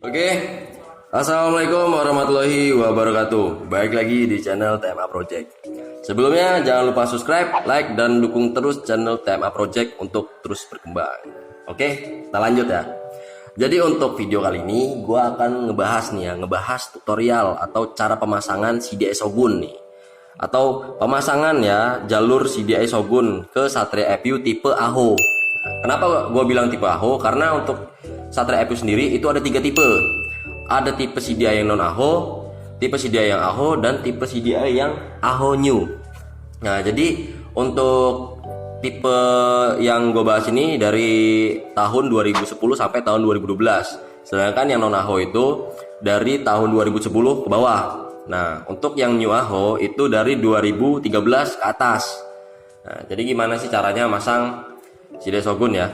Oke, Assalamualaikum warahmatullahi wabarakatuh. Baik lagi di channel TMA Project. Sebelumnya jangan lupa subscribe, like, dan dukung terus channel TMA Project untuk terus berkembang. Oke, kita lanjut ya. Jadi untuk video kali ini gue akan ngebahas tutorial atau cara pemasangan CDI Shogun nih. Atau pemasangan ya jalur CDI Shogun ke Satria EPU tipe AHO. Kenapa gue bilang tipe AHO? Karena untuk Satria EPU sendiri itu ada 3 tipe. Ada tipe CDI yang non AHO, tipe CDI yang AHO, dan tipe CDI yang AHO New. Nah, jadi untuk tipe yang gue bahas ini dari tahun 2010 sampai tahun 2012. Sedangkan yang non AHO itu dari tahun 2010 ke bawah. Nah, untuk yang New AHO itu dari 2013 ke atas. Nah, jadi gimana sih caranya masang CDI Shogun ya?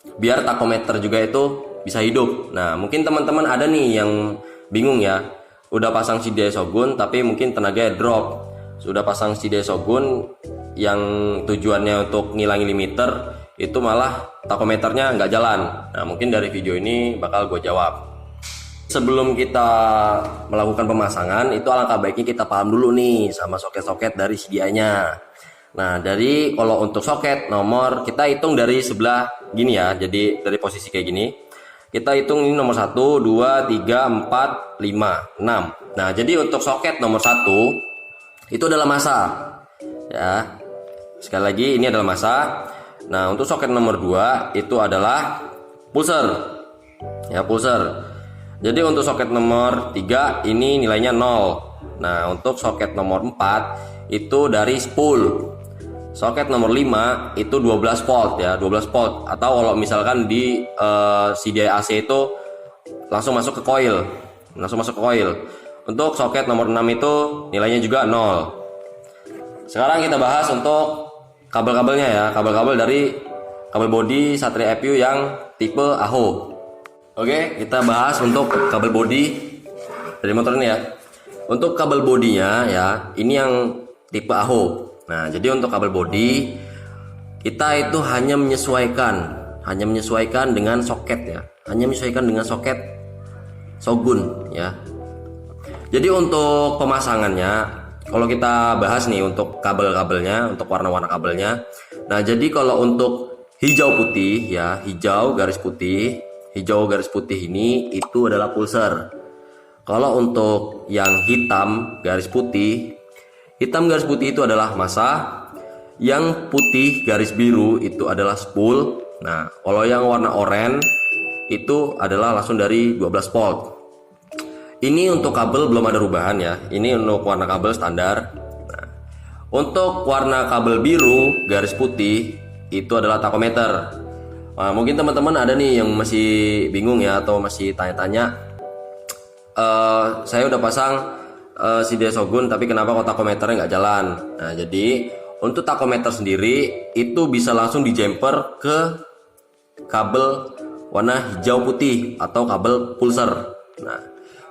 Biar takometer juga itu bisa hidup. Nah, mungkin teman-teman ada nih yang bingung ya. Udah pasang CDI Shogun tapi mungkin tenaganya drop. Sudah pasang CDI Shogun yang tujuannya untuk ngilangin limiter, itu malah takometernya nggak jalan. Nah, mungkin dari video ini bakal gue jawab. Sebelum kita melakukan pemasangan, itu alangkah baiknya kita paham dulu nih sama soket-soket dari CDI-nya. Nah, dari kalau untuk soket nomor kita hitung dari sebelah gini ya. Jadi dari posisi kayak gini. Kita hitung ini nomor 1, 2, 3, 4, 5, 6. Nah, jadi untuk soket nomor 1 itu adalah masa. Ya. Sekali lagi ini adalah masa. Nah, untuk soket nomor 2 itu adalah pulser. Ya, pulser. Jadi untuk soket nomor 3 ini nilainya 0. Nah, untuk soket nomor 4 itu dari spool. Soket nomor 5 itu 12 volt ya, 12 volt. Atau kalau misalkan di CDI AC itu langsung masuk ke coil. Untuk soket nomor 6 itu nilainya juga 0. Sekarang kita bahas untuk kabel-kabelnya ya, kabel-kabel dari kabel body Satria EPU yang tipe AHO. Oke, kita bahas untuk kabel body dari motor ini ya. Untuk kabel bodinya ya, ini yang tipe AHO. Nah, jadi untuk kabel body kita itu hanya menyesuaikan dengan soket ya. Hanya menyesuaikan dengan soket Shogun ya. Jadi untuk pemasangannya, kalau kita bahas nih untuk kabel-kabelnya, untuk warna-warna kabelnya. Nah, jadi kalau untuk hijau putih ya, hijau garis putih ini itu adalah pulser. Kalau untuk yang hitam garis putih itu adalah masa. Yang putih garis biru itu adalah spool. Nah, kalau yang warna oranye itu adalah langsung dari 12 volt. Ini untuk kabel belum ada perubahan ya. Ini untuk warna kabel standar. Nah, untuk warna kabel biru garis putih itu adalah takometer. Nah, mungkin teman-teman ada nih yang masih bingung ya, atau masih tanya-tanya, saya udah pasang CDI Shogun tapi kenapa kok takometernya nggak jalan. Nah, jadi untuk takometer sendiri itu bisa langsung di jumper ke kabel warna hijau putih atau kabel pulser. Nah,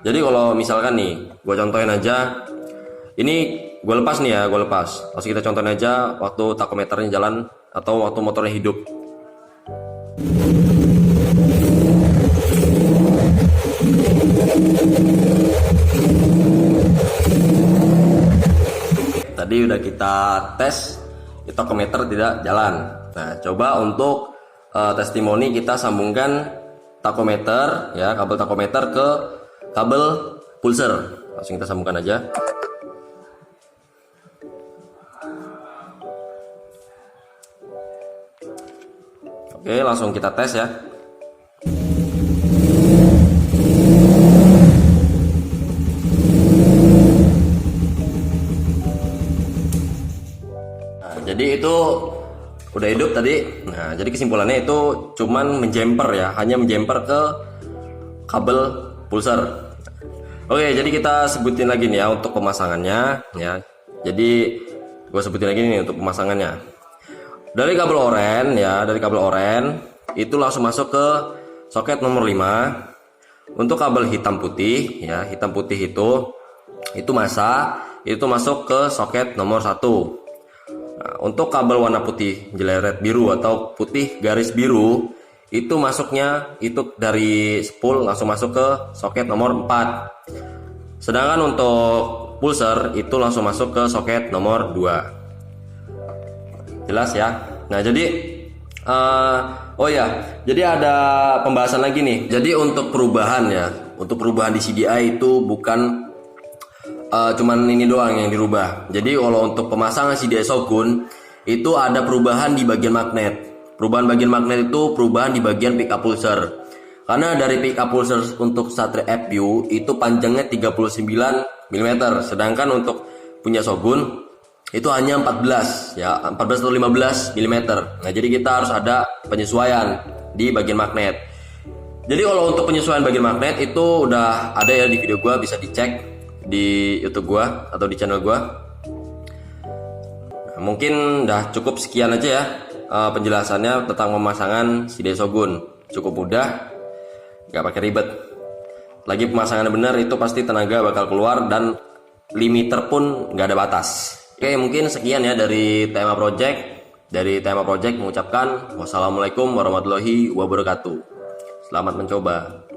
jadi kalau misalkan nih gue contohin aja, ini gue lepas nih ya, terus kita contohin aja waktu takometernya jalan atau waktu motornya hidup. Tadi udah kita tes, takometer tidak jalan. Nah, coba untuk testimoni kita sambungkan takometer ya, kabel takometer ke kabel pulser. Langsung kita sambungkan aja. Oke, langsung kita tes ya. Jadi itu udah hidup tadi. Nah, jadi kesimpulannya itu cuman menjumper ya, hanya menjumper ke kabel pulser. Oke, jadi kita sebutin lagi nih ya untuk pemasangannya ya. Jadi gue sebutin lagi nih untuk pemasangannya. Dari kabel oranye ya, itu langsung masuk ke soket nomor 5. Untuk kabel hitam putih ya, itu masa, itu masuk ke soket nomor 1. Nah, untuk kabel warna putih jeleret biru atau putih garis biru itu masuknya itu dari spool langsung masuk ke soket nomor 4. Sedangkan untuk pulser itu langsung masuk ke soket nomor 2. Jelas ya? Nah, jadi oh ya, jadi ada pembahasan lagi nih. Jadi untuk perubahan ya, untuk perubahan di CDI itu bukan cuman ini doang yang dirubah. Jadi kalau untuk pemasangan CDI Shogun itu ada perubahan di bagian magnet. Perubahan bagian magnet itu perubahan di bagian pickup pulser. Karena dari pickup pulser untuk Satria FU itu panjangnya 39 mm, sedangkan untuk punya Shogun itu hanya 14 ya, 14 atau 15 mm. Nah, jadi kita harus ada penyesuaian di bagian magnet. Jadi kalau untuk penyesuaian bagian magnet itu udah ada ya di video gua, bisa dicek di YouTube gua atau di channel gua. Nah, mungkin udah cukup sekian aja ya penjelasannya tentang pemasangan CDI Shogun. Cukup mudah, nggak pakai ribet. Lagi pemasangan benar itu pasti tenaga bakal keluar dan limiter pun nggak ada batas. Oke, mungkin sekian ya dari Tema Project. Dari Tema Project mengucapkan wassalamualaikum warahmatullahi wabarakatuh. Selamat mencoba.